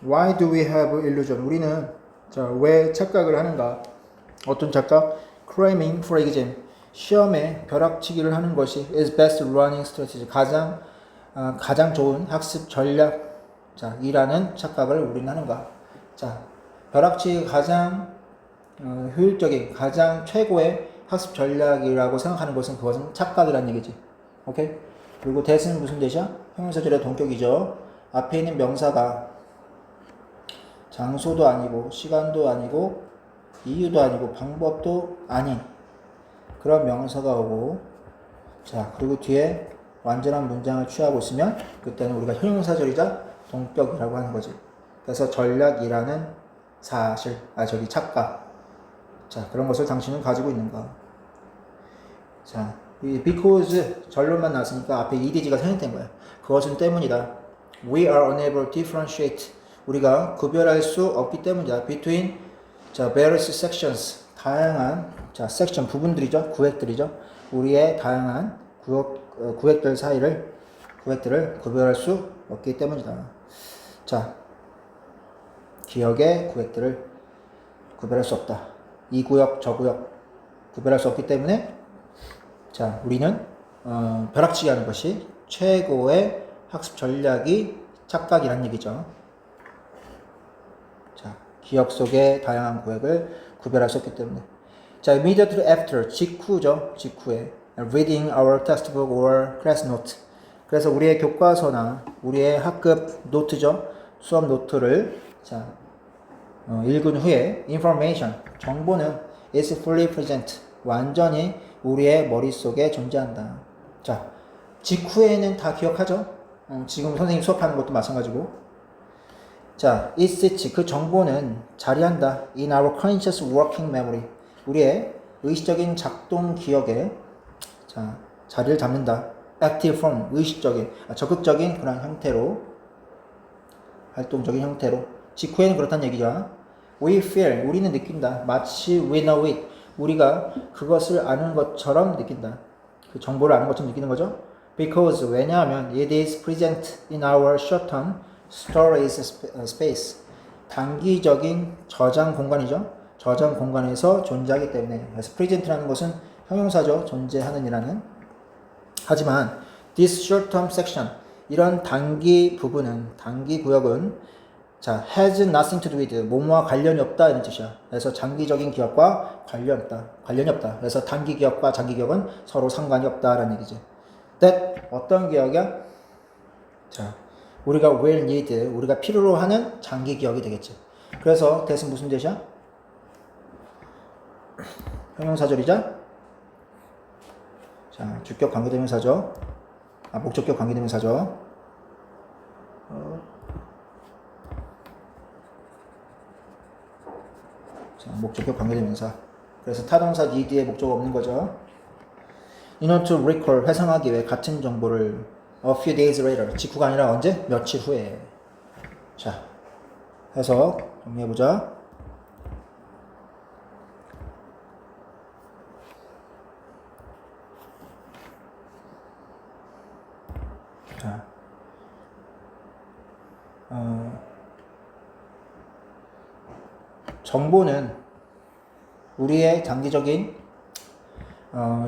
Why do we have illusion? 우리는 왜 착각을 하는가? 어떤 착각? Cramming for exam. 시험에 벼락치기를 하는 것이 is best running strategy. 가장 좋은 학습 전략. 이라는 착각을 우리는 하는가? 벼락치기 가장 효율적인, 가장 최고의 학습 전략이라고 생각하는 그것은 착각이라는 얘기지. 오케이? 그리고 that은 무슨 대시야? 형용사절의 동격이죠. 앞에 있는 명사가 장소도 아니고 시간도 아니고 이유도 아니고 방법도 아닌 그런 명사가 오고, 그리고 뒤에 완전한 문장을 취하고 있으면 그때는 우리가 형용사절이자 동격이라고 하는 거지. 그래서 전략이라는 사실, 착각. 그런 것을 당신은 가지고 있는가. 이 because 전론만 나왔으니까 앞에 ed가 생략된 거야. 그것은 때문이다. We are unable to differentiate. 우리가 구별할 수 없기 때문이다. Between various sections. 다양한 section 부분들이죠. 구획들이죠. 우리의 다양한 구획들 사이를 구획들을 구별할 수 없기 때문이다. 기억의 구획들을 구별할 수 없다. 이 구역 저 구역 구별할 수 없기 때문에 우리는 벼락치기 하는 것이 최고의 학습 전략이 착각이란 얘기죠. 기억 속의 다양한 구획을 구별할 수 없기 때문에. Immediately after, 직후죠. 직후에 reading our textbook or class note. 그래서 우리의 교과서나 우리의 학급 노트죠. 수업 노트를 읽은 후에 information, 정보는 is fully present, 완전히 우리의 머릿속에 존재한다. 직후에는 다 기억하죠? 지금 선생님 수업하는 것도 마찬가지고. it sits, 그 정보는 자리한다. in our conscious working memory, 우리의 의식적인 작동 기억에 자리를 잡는다. active form, 의식적인, 적극적인 그런 형태로, 활동적인 형태로. 직후에는 그렇다는 얘기죠. We feel, 우리는 느낀다. 마치 we know it, 우리가 그것을 아는 것처럼 느낀다. 그 정보를 아는 것처럼 느끼는 거죠. Because, 왜냐하면 it is present in our short-term storage space. 단기적인 저장 공간이죠. 저장 공간에서 존재하기 때문에. 그래서 present라는 것은 형용사죠. 존재하는 이라는. 하지만 this short-term section, 이런 단기 부분은, 단기 구역은 has nothing to do with, 뭐뭐와 관련이 없다 이런 뜻이야. 그래서 장기적인 기억과 관련이 없다. 그래서 단기 기억과 장기 기억은 서로 상관이 없다라는 얘기지. that, 어떤 기억이야? 우리가 will need, 우리가 필요로 하는 장기 기억이 되겠지. 그래서 that은 무슨 뜻이야? 형용사절이자 주격 관계대명사죠. 목적격 관계대명사죠. 목적격 관계대명사. 그래서 타동사 need에 목적 없는 거죠. In order to recall, 회상하기 위해 같은 정보를 a few days later, 직후가 아니라 언제? 며칠 후에. 해서 정리해보자. 정보는 우리의 단기적인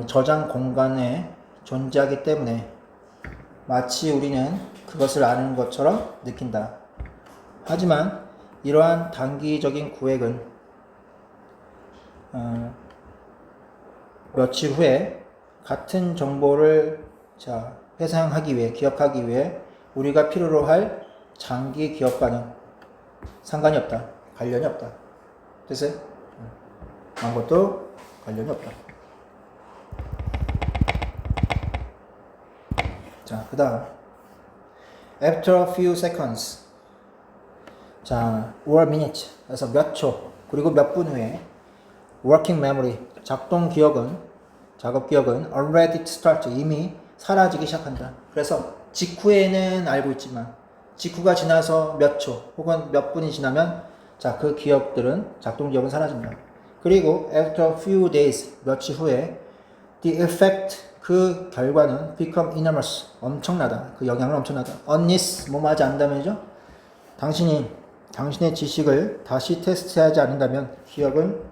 저장 공간에 존재하기 때문에 마치 우리는 그것을 아는 것처럼 느낀다. 하지만 이러한 단기적인 구획은 며칠 후에 같은 정보를 회상하기 위해, 기억하기 위해 우리가 필요로 할 장기 기억과는 상관이 없다. 관련이 없다. 됐어요? 아무것도 관련이 없다. 그 다음 after a few seconds, or minutes, 그래서 몇 초, 그리고 몇 분 후에 working memory, 작동 기억은, 작업 기억은 already start, 이미 사라지기 시작한다. 그래서 직후에는 알고 있지만 직후가 지나서 몇 초 혹은 몇 분이 지나면 그 기억들은, 작동 기억은 사라진다. 그리고 after a few days, 며칠 후에 the effect, 그 결과는 become enormous, 엄청나다. 그 영향은 엄청나다. unless, 뭐뭐 하지 않는다면이죠? 당신의 지식을 다시 테스트하지 않는다면 기억은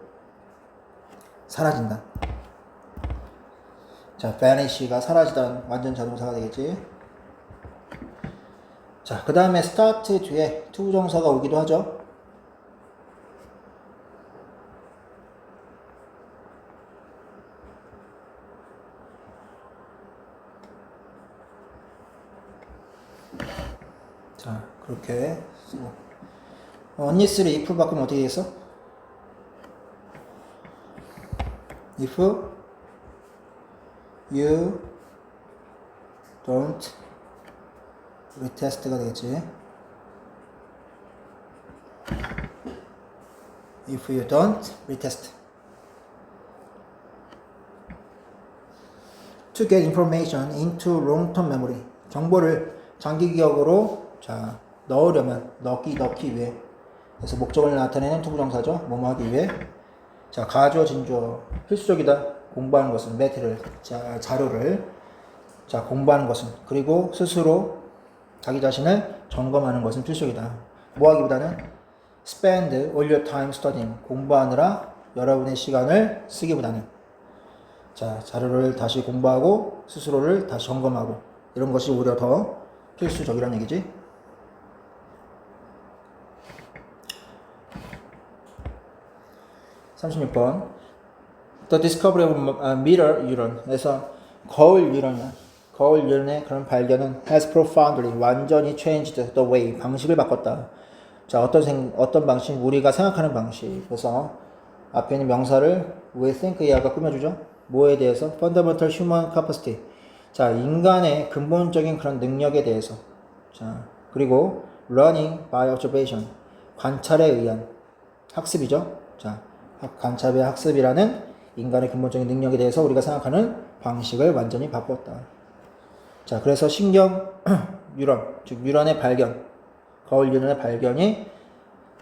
사라진다. 자, vanish가 사라지다는 완전 자동사가 되겠지. 자, 그 다음에 start 뒤에 to 정사가 오기도 하죠. 자, 그렇게 쓰고. unless를 if 바꾸면 어떻게 되겠어? if you don't retest가 되겠지. if you don't retest. to get information into long-term memory. 정보를 장기 기억으로 자 넣으려면 넣기 위해. 그래서 목적을 나타내는 투부정사죠. 뭐뭐 하기 위해. 자, 가주어 진주어 필수적이다. 공부하는 것은 매트를 자료를 자 공부하는 것은 그리고 스스로 자기 자신을 점검하는 것은 필수적이다. 뭐 하기보다는 spend all your time studying. 공부하느라 여러분의 시간을 쓰기보다는 자 자료를 다시 공부하고 스스로를 다시 점검하고 이런 것이 오히려 더 필수적이라는 얘기지. (36번) The discovery of mirror neuron. 그래서 거울 뉴런의 그런 발견은 has profoundly 완전히 changed the way. 방식을 바꿨다. 자, 어떤 방식? 우리가 생각하는 방식. 그래서 앞에 있는 명사를 we think 이하가 꾸며주죠. 뭐에 대해서? fundamental human capacity. 자, 인간의 근본적인 그런 능력에 대해서. 자, 그리고 learning by observation. 관찰에 의한 학습이죠. 자, 관찰의 학습이라는 인간의 근본적인 능력에 대해서 우리가 생각하는 방식을 완전히 바꿨다. 자, 그래서 신경 뉴런, 즉 뉴런의 발견, 거울 뉴런의 발견이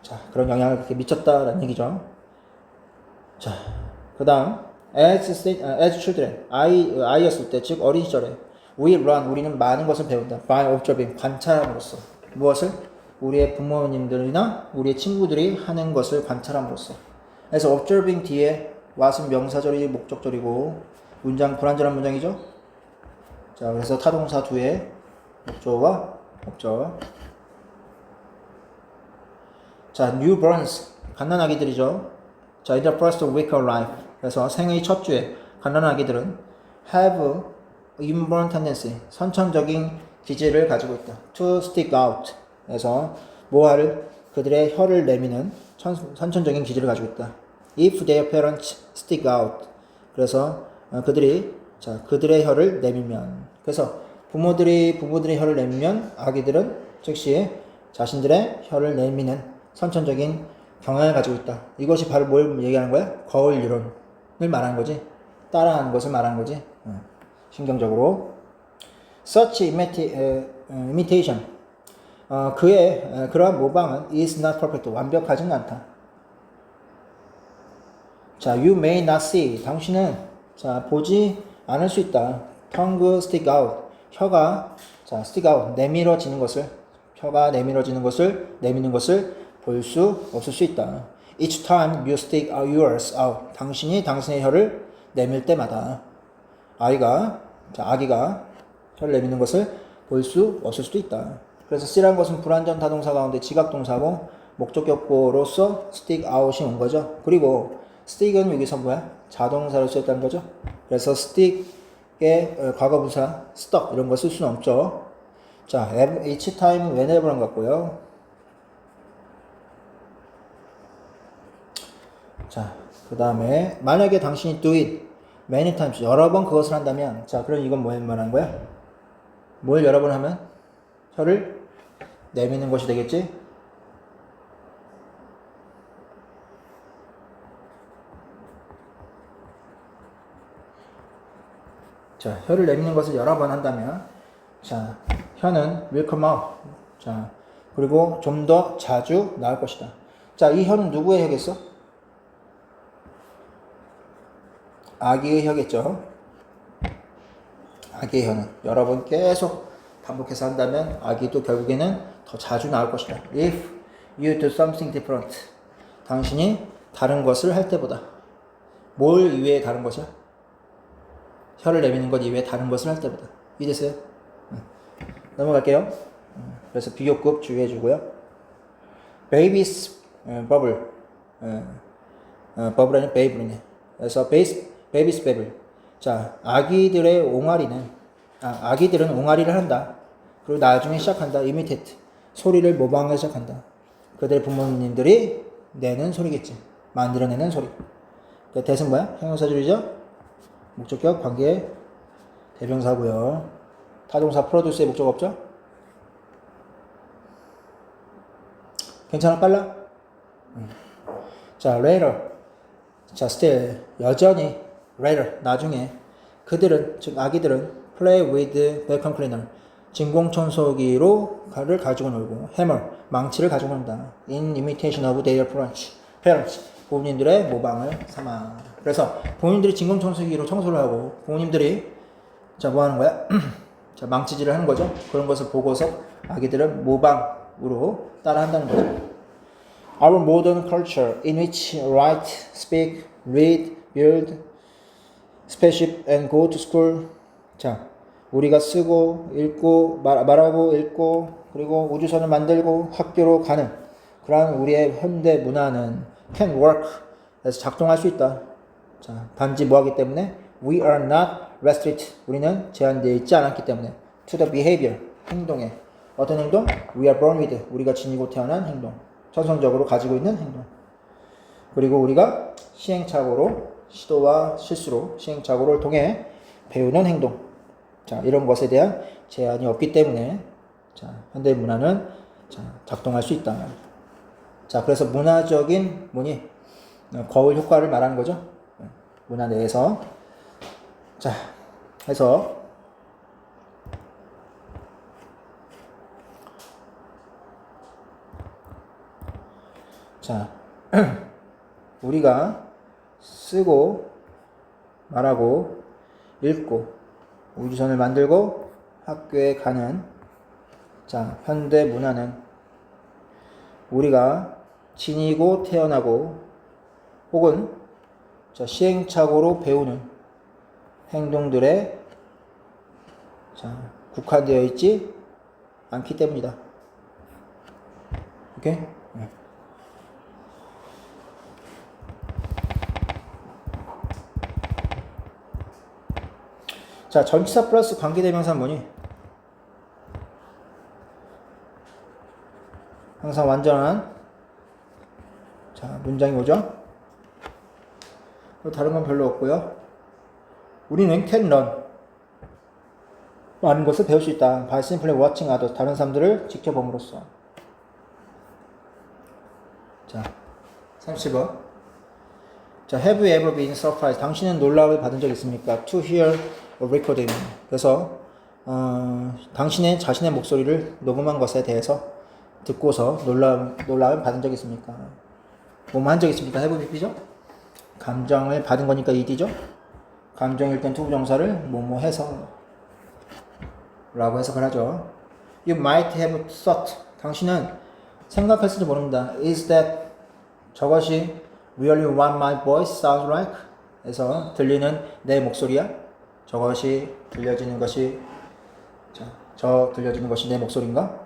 자 그런 영향을 그렇게 미쳤다라는 얘기죠. 자, 그다음 as children, 아이였을 때, 즉 어린 시절에 we learn, 우리는 많은 것을 배운다. by observing, 관찰함으로써. 무엇을? 우리의 부모님들이나 우리의 친구들이 하는 것을 관찰함으로써. 그래서 observing 뒤에 what은 명사절이 목적절이고 문장 불완전한 문장이죠. 자, 그래서 타동사 뒤에 목적어와 목적. 자, newborns 갓난아기들이죠. 자, in the first week of life. 그래서 생의 첫 주에 갓난아기들은 have inborn tendency 선천적인 기질을 가지고 있다. to stick out. 그래서 뭐하를 그들의 혀를 내미는 선천적인 기질을 가지고 있다. if their parents stick out. 그래서 그들의 혀를 내밀면. 그래서 부모들이 혀를 내밀면 아기들은 즉시 자신들의 혀를 내미는 선천적인 경향을 가지고 있다. 이것이 바로 뭘 얘기하는 거야? 거울 이론을 말하는 거지. 따라하는 것을 말하는 거지. 신경적으로. Such imitation. 그의 그러한 모방은 is not perfect. 완벽하지는 않다. 자, you may not see. 당신은 자 보지 않을 수 있다. tongue stick out. 혀가 자 stick out. 내밀어지는 것을 내미는 것을 볼 수 없을 수 있다. Each time you stick yours out. 당신이 당신의 혀를 내밀 때마다 아기가 혀를 내미는 것을 볼 수 없을 수도 있다. 그래서 C라는 것은 불완전 타동사 가운데 지각동사고 목적격보로서 stick out이 온 거죠. 그리고 stick은 여기서 뭐야? 자동사로 쓰였다는 거죠. 그래서 stick의 과거분사 stuck 이런 거 쓸 수는 없죠. 자, each time whenever는 같고요. 자, 그 다음에 만약에 당신이 do it many times 여러 번 그것을 한다면 자, 그럼 이건 뭐 말하는 거야? 뭘 여러 번 하면? 혀를 내미는 것이 되겠지? 자, 혀를 내미는 것을 여러 번 한다면 자, 혀는 will come out. 자, 그리고 좀 더 자주 나올 것이다. 자, 이 혀는 누구의 혀겠어? 아기의 혀겠죠. 아기의 혀는 여러 번 계속 반복해서 한다면 아기도 결국에는 더 자주 나올 것이다. If you do something different. 당신이 다른 것을 할 때보다. 뭘 이외에 다른 것이야? 혀를 내미는 것 이외에 다른 것을 할 때보다. 이해됐어요? 넘어갈게요. 그래서 비교급 주의해 주고요. Baby's bubble. bubble은 baby네. 그래서 baby's bubble. 자, 아기들은 옹알이를 한다. 그리고 나중에 시작한다. imitate. 소리를 모방하기 시작한다. 그들 부모님들이 내는 소리겠지. 만들어내는 소리. 그 대신 뭐야? 형용사줄이죠? 목적격, 관계, 대명사고요. 타동사 프로듀스의 목적 없죠? 괜찮아? 빨라? 자, later. 자, still. 여전히 later. 나중에 그들은, 즉 아기들은 play with vacuum cleaner. 진공청소기를 가지고 놀고 hammer. 망치를 가지고 논다. in imitation of their parents. 부모님들의 모방을 삼아. 그래서 부모님들이 진공청소기로 청소를 하고 부모님들이 자, 뭐 하는 거야? 자, 망치질을 하는 거죠. 그런 것을 보고서 아기들은 모방으로 따라 한다는 거죠. Our modern culture in which write, speak, read, build, spaceship and go to school. 자, 우리가 쓰고 읽고 말하고 읽고 그리고 우주선을 만들고 학교로 가는 그러한 우리의 현대 문화는 can work. 그래서 작동할 수 있다. 자, 단지 뭐 하기 때문에 we are not restricted. 우리는 제한되어 있지 않았기 때문에 to the behavior. 행동에. 어떤 행동? we are born with. 우리가 지니고 태어난 행동. 천성적으로 가지고 있는 행동. 그리고 우리가 시행착오로 시도와 실수로 시행착오를 통해 배우는 행동. 자, 이런 것에 대한 제한이 없기 때문에 자, 현대 문화는 자, 작동할 수 있다. 자, 그래서 문화적인 거울 효과를 말하는 거죠. 문화 내에서. 자, 해서 자, 우리가 쓰고 말하고 읽고 우주선을 만들고 학교에 가는 자, 현대 문화는 우리가 지니고 태어나고 혹은 자, 시행착오로 배우는 행동들에 자, 국한되어 있지 않기 때문이다. 오케이? 네. 자, 전치사 플러스 관계대명사는 뭐니? 항상 완전한 자, 문장이 오죠? 다른 건 별로 없고요. 우리는 can learn. 많은 것을 배울 수 있다. by simply watching others. 다른 사람들을 지켜봄으로써. 자, 30번. 자, have you ever been surprised? 당신은 놀라움을 받은 적 있습니까? To hear a recording. 그래서 당신의 자신의 목소리를 녹음한 것에 대해서 듣고서 놀라움을 받은 적 있습니까? 뭐뭐 한 적 있습니까? have BP죠? 감정을 받은 거니까 ED죠? 감정일 땐 투부정사를 뭐뭐 해서 라고 해석을 하죠. You might have thought. 당신은 생각했을지 모릅니다. Is that 저것이 really what my voice sounds like? 에서 들리는 내 목소리야? 저것이 들려지는 것이 들려지는 것이 내 목소리인가?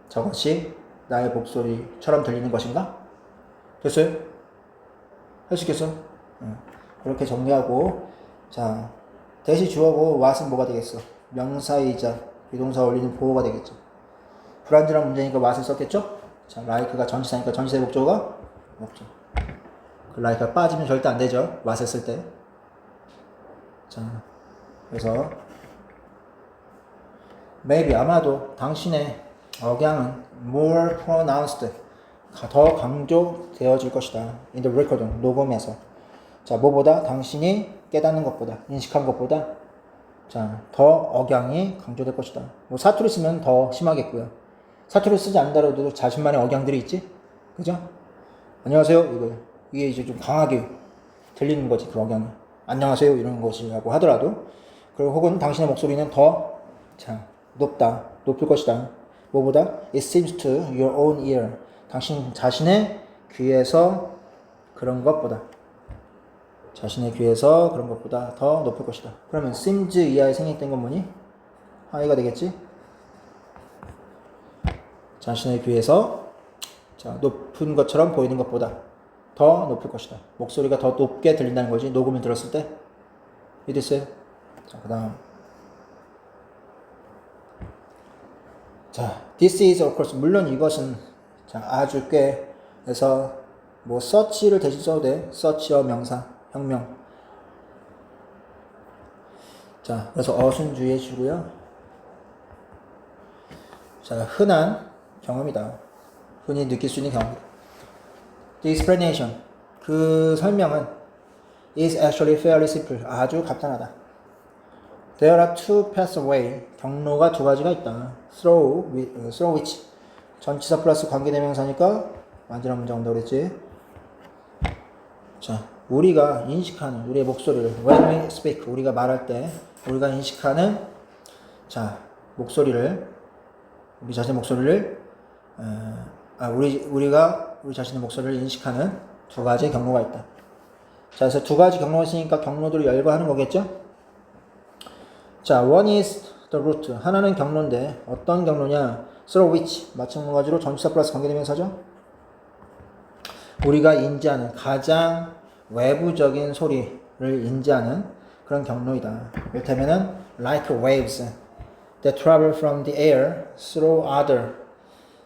저것이 나의 목소리처럼 들리는 것인가? 됐어요? 할 수 있겠어? 그렇게 정리하고 자, 대시 주어고 what은 뭐가 되겠어? 명사이자 비동사 올리는 보호가 되겠죠. 불완전한 문제니까 what을 썼겠죠? 자, like가 전치사니까 전치사의 목적어가 없죠. 그 like가 빠지면 절대 안 되죠. what을 쓸 때. 자, 그래서 maybe 아마도 당신의 억양은 more pronounced 더 강조되어질 것이다. in the recording 녹음에서. 자, 뭐보다 당신이 깨닫는 것보다 인식한 것보다 자, 더 억양이 강조될 것이다. 뭐 사투리 쓰면 더 심하겠고요. 사투리 쓰지 않더라도 자신만의 억양들이 있지? 그죠? 안녕하세요. 이게 이제 좀 강하게 들리는 거지, 그 억양이. 안녕하세요. 이런 것이라고 하더라도. 그리고 혹은 당신의 목소리는 더, 자, 높을 것이다. 뭐보다? It seems to your own ear. 당신 자신의 귀에서 그런 것보다. 자신의 귀에서 그런 것보다 더 높을 것이다. 그러면 seems 이하에 생략된 건 뭐니? 하이가 되겠지? 자신의 귀에서 자, 높은 것처럼 보이는 것보다 더 높을 것이다. 목소리가 더 높게 들린다는 거지. 녹음을 들었을 때. 이랬어요. 자, 그 다음. 자, this is of course. 물론 이것은 자, 아주 꽤 그래서 뭐 search를 대신 써도 돼. search어 명사, 혁명. 자, 그래서 어순 주의해 주고요. 자, 흔한 경험이다. 흔히 느낄 수 있는 경험이다. The explanation. 그 설명은 is actually fairly simple. 아주 간단하다. There are two pathways. 경로가 두 가지가 있다. through which. 전치사 플러스 관계대명사니까 완전한 문장 온다고 그랬지. 자, 우리가 인식하는 우리의 목소리를 when we speak. 우리가 말할 때 우리가 인식하는 자, 목소리를 우리 자신의 목소리를 우리가 우리 자신의 목소리를 인식하는 두 가지 경로가 있다. 자, 그래서 두 가지 경로가 있으니까 경로들을 열거하는 거겠죠? 자, one is the route. 하나는 경로인데 어떤 경로냐? through which. 마찬가지로 전치사 플러스 관계대명사죠? 우리가 인지하는 가장 외부적인 소리를 인지하는 그런 경로이다. 이를테면은 like waves that travel from the air through other.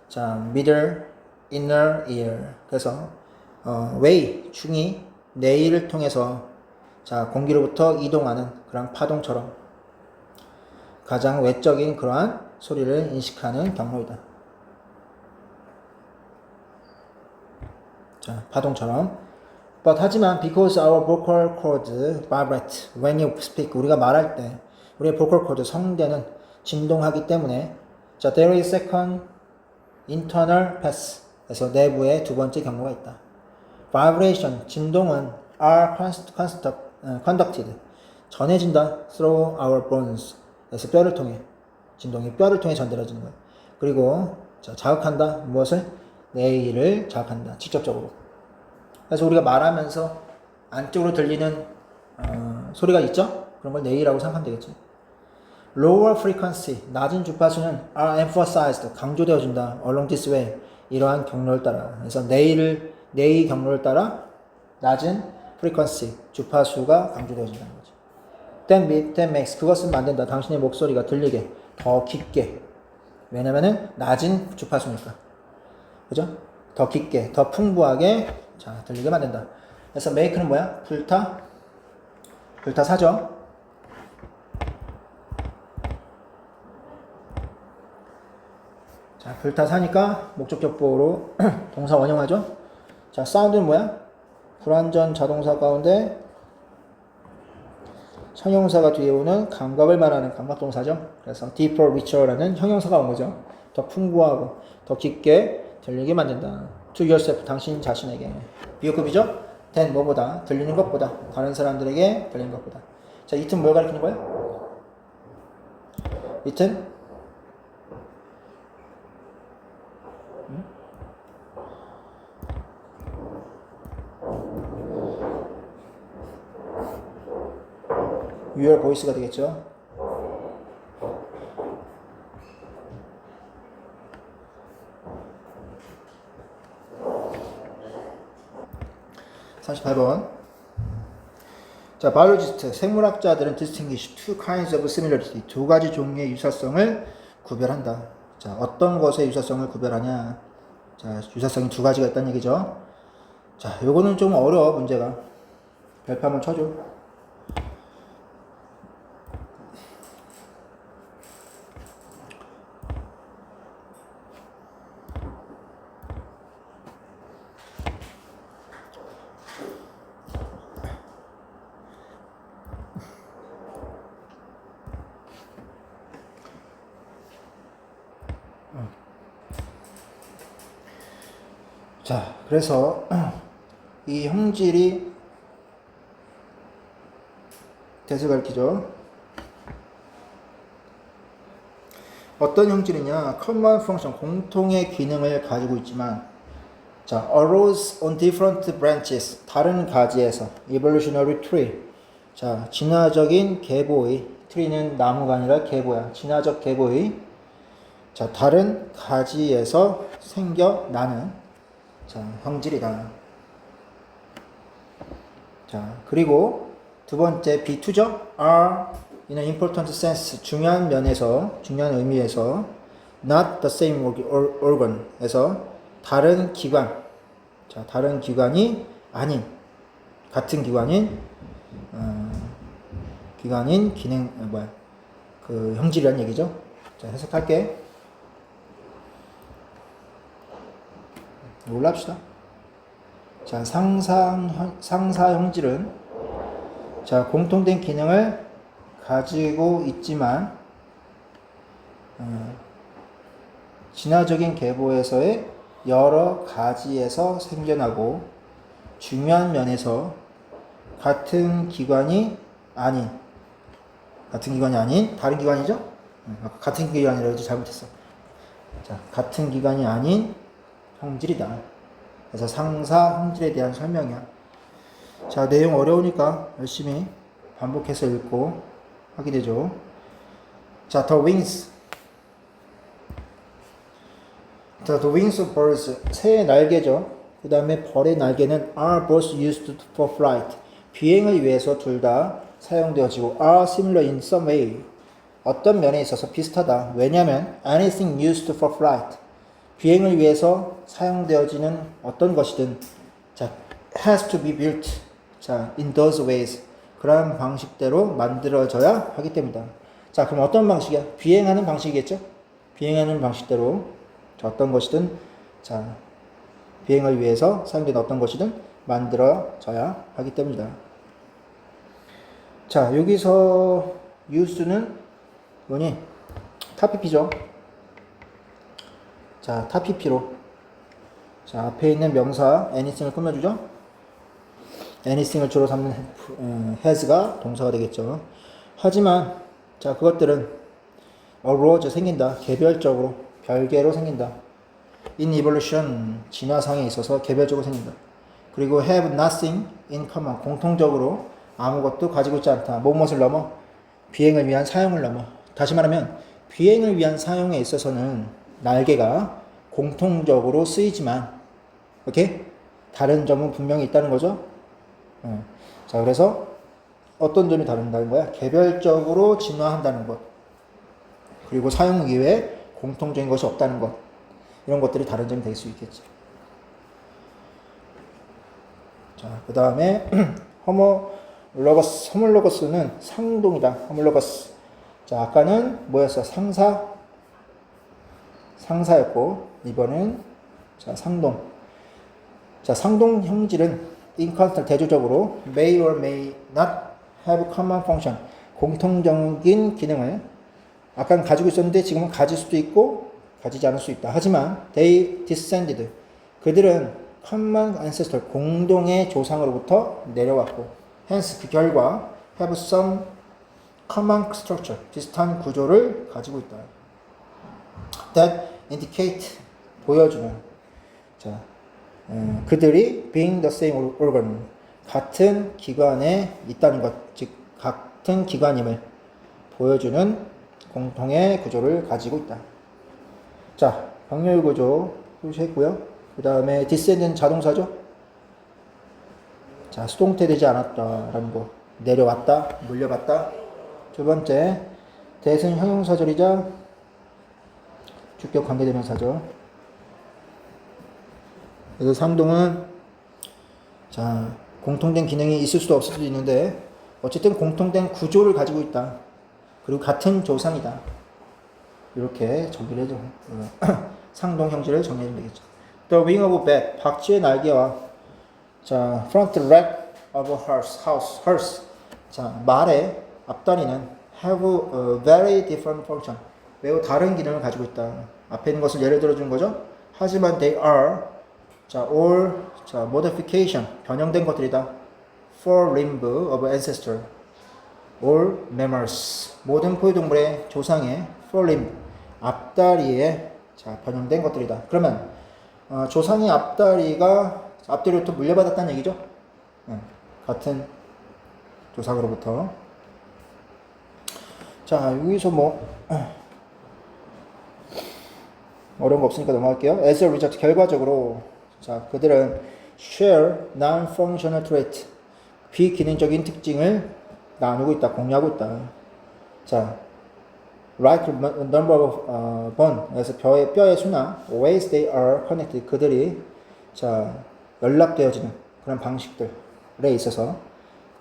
자, middle, inner ear. 그래서 way, 중이 내일을 통해서 자, 공기로부터 이동하는 그런 파동처럼 가장 외적인 그러한 소리를 인식하는 경로이다. 자, 파동처럼. But 하지만 because our vocal cords vibrate when you speak. 우리가 말할 때 우리의 vocal cord 성대는 진동하기 때문에 자, there is second internal path. 그래서 내부에 두 번째 경로가 있다. Vibration, 진동은 are conducted. 전해진다. through our bones. 그래서 뼈를 통해. 진동이 뼈를 통해 전달해지는 거예요. 그리고 자, 자극한다. 무엇을? 뇌를 자극한다. 직접적으로. 그래서 우리가 말하면서 안쪽으로 들리는 소리가 있죠? 그런 걸 뇌라고 생각하면 되겠지. Lower frequency, 낮은 주파수는 are emphasized, 강조되어진다. Along this way, 이러한 경로를 따라. 그래서 뇌의 경로를 따라 낮은 frequency, 주파수가 강조되어진다는 거지. That makes, 그것은 만든다. 당신의 목소리가 들리게, 더 깊게. 왜냐면은 낮은 주파수니까. 그죠? 더 깊게, 더 풍부하게 자, 들리게 만든다. 그래서 make는 뭐야? 불타사죠? 자, 불타사니까 목적격보로 동사 원형하죠? 자, 사운드는 뭐야? 불완전 자동사 가운데 형용사가 뒤에 오는 감각을 말하는 감각동사죠. 그래서 deeper, richer라는 형용사가 온 거죠. 더 풍부하고 더 깊게 들리게 만든다. To yourself, 당신 자신에게. 비교급이죠? then 뭐보다, 들리는 것보다, 다른 사람들에게 들리는 것보다. 자, it은 뭘 가리키는 거야? it은 your voice가 되겠죠. (48번) 자, biologist, 생물학자들은 distinguish two kinds of similarity, 두 가지 종류의 유사성을 구별한다. 자, 어떤 것의 유사성을 구별하냐? 자, 유사성이 두 가지가 있다는 얘기죠. 자, 요거는 좀 어려워, 문제가. 별표 한번 쳐줘. 자, 그래서 이 형질이 대을 가리키죠. 어떤 형질이냐? common function, 공통의 기능을 가지고 있지만, 자, arose on different branches, 다른 가지에서, evolutionary tree. 자, 진화적인 계보의, tree는 나무가 아니라 계보야. 진화적 계보의, 자, 다른 가지에서 생겨나는, 자, 형질이다. 자, 그리고 두 번째 B2죠. are in an important sense, 중요한 면에서, 중요한 의미에서 not the same organ에서 다른 기관, 자, 다른 기관이 아닌, 같은 기관인 기능, 그 형질이란 얘기죠. 자, 해석할게. 올라갑시다. 자, 상사 형질은, 자, 공통된 기능을 가지고 있지만, 진화적인 계보에서의 여러 가지에서 생겨나고, 중요한 면에서 같은 기관이 아닌, 다른 기관이죠? 같은 기관이라고 해도 잘못했어. 자, 같은 기관이 아닌 형질이다. 그래서 상사 형질에 대한 설명이야. 자, 내용 어려우니까 열심히 반복해서 읽고 하게 되죠. 자, the wings of birds, 새의 날개죠. 그 다음에 벌의 날개는 are both used for flight, 비행을 위해서 둘 다 사용되어지고, are similar in some way, 어떤 면에 있어서 비슷하다. 왜냐하면 anything used for flight, 비행을 위해서 사용되어지는 어떤 것이든, 자, has to be built, 자, in those ways, 그러한 방식대로 만들어져야 하기 때문이다. 자, 그럼 어떤 방식이야? 비행하는 방식이겠죠? 비행하는 방식대로, 자, 어떤 것이든, 자, 비행을 위해서 사용되는 어떤 것이든 만들어져야 하기 때문이다. 자, 여기서 use는 뭐니? 타피피죠. 자, 타피피로, 자, 앞에 있는 명사 anything을 꾸며주죠. anything을 주로 삼는 has가 동사가 되겠죠. 하지만, 자, 그것들은 arose, 생긴다. 개별적으로, 별개로 생긴다. in evolution, 진화상에 있어서 개별적으로 생긴다. 그리고 have nothing in common, 공통적으로 아무것도 가지고 있지 않다. 무엇을 넘어? 비행을 위한 사용을 넘어. 다시 말하면 비행을 위한 사용에 있어서는 날개가 공통적으로 쓰이지만, 오케이? 다른 점은 분명히 있다는 거죠. 자, 그래서 어떤 점이 다른다는 거야? 개별적으로 진화한다는 것, 그리고 사용 이외에 공통적인 것이 없다는 것, 이런 것들이 다른 점이 될 수 있겠지. 자, 그 다음에 호몰로거스는 상동이다. 호몰로거스. 자, 아까는 뭐였어? 상사였고, 이번엔, 자, 상동. 자, 상동 형질은 inconstant, 대조적으로 may or may not have common function, 공통적인 기능을 아까는 가지고 있었는데 지금은 가질 수도 있고 가지지 않을 수 있다. 하지만 they descended, 그들은 common ancestor, 공동의 조상으로부터 내려왔고, hence 그 결과 have some common structure, 비슷한 구조를 가지고 있다. that indicate, 보여주는, 자, 그들이 being the same organ, 같은 기관에 있다는 것, 즉 같은 기관임을 보여주는 공통의 구조를 가지고 있다. 자, 병렬 구조 표시했고요. 그 다음에 descend는 자동사죠. 자, 수동태되지 않았다라는 거, 내려왔다, 물려갔다. 두 번째, 대은 형용사절이자 주격 관계대명사죠. 그래서 상동은, 자, 공통된 기능이 있을 수도 없을 수도 있는데 어쨌든 공통된 구조를 가지고 있다. 그리고 같은 조상이다. 이렇게 정리를 해줘. 상동 형질을 정리해주면 되겠죠. The wing of a bat, 박쥐의 날개와, 자, front leg of a horse. 자, 말의 앞다리는 have a very different function, 매우 다른 기능을 가지고 있다. 앞에 있는 것을 예를 들어 준 거죠. 하지만 they are, 자, all, 자, modification, 변형된 것들이다. for limb of ancestor, all mammals, 모든 포유동물의 조상의 for limb, 앞다리에 자, 변형된 것들이다. 그러면 조상의 앞다리로부터 물려받았다는 얘기죠. 같은 조상으로부터. 자, 여기서 뭐 어려운 거 없으니까 넘어갈게요. As a result, 결과적으로 자, 그들은 share non-functional trait, 비기능적인 특징을 나누고 있다, 공유하고 있다. 자, like number of bone, 그래서 뼈의 수나 ways they are connected, 그들이 자, 연락되어지는 그런 방식들에 있어서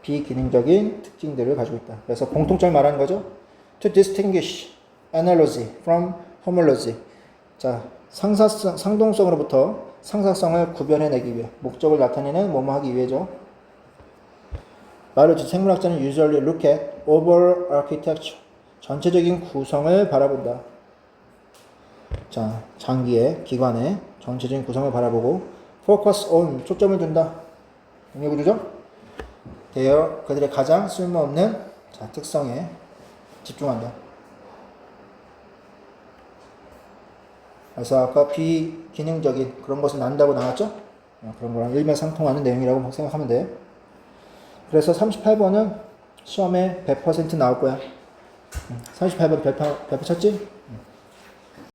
비기능적인 특징들을 가지고 있다. 그래서 공통점을 말하는 거죠. To distinguish analogy from homology. 자, 상동성으로부터 상사성을 구별해내기 위해, 목적을 나타내는 뭐뭐 하기 위해죠. 바이올로지 생물학자는 usually look at overall architecture, 전체적인 구성을 바라본다. 자, 장기의 기관의 전체적인 구성을 바라보고 focus on, 초점을 둔다. 동료구조죠? 그들의 가장 쓸모없는 자, 특성에 집중한다. 그래서 아까 비기능적인 그런 것을 난다고 나왔죠? 그런 거랑 일맥상통하는 내용이라고 생각하면 돼요. 그래서 38번은 시험에 100% 나올 거야. 38번 100% 쳤지?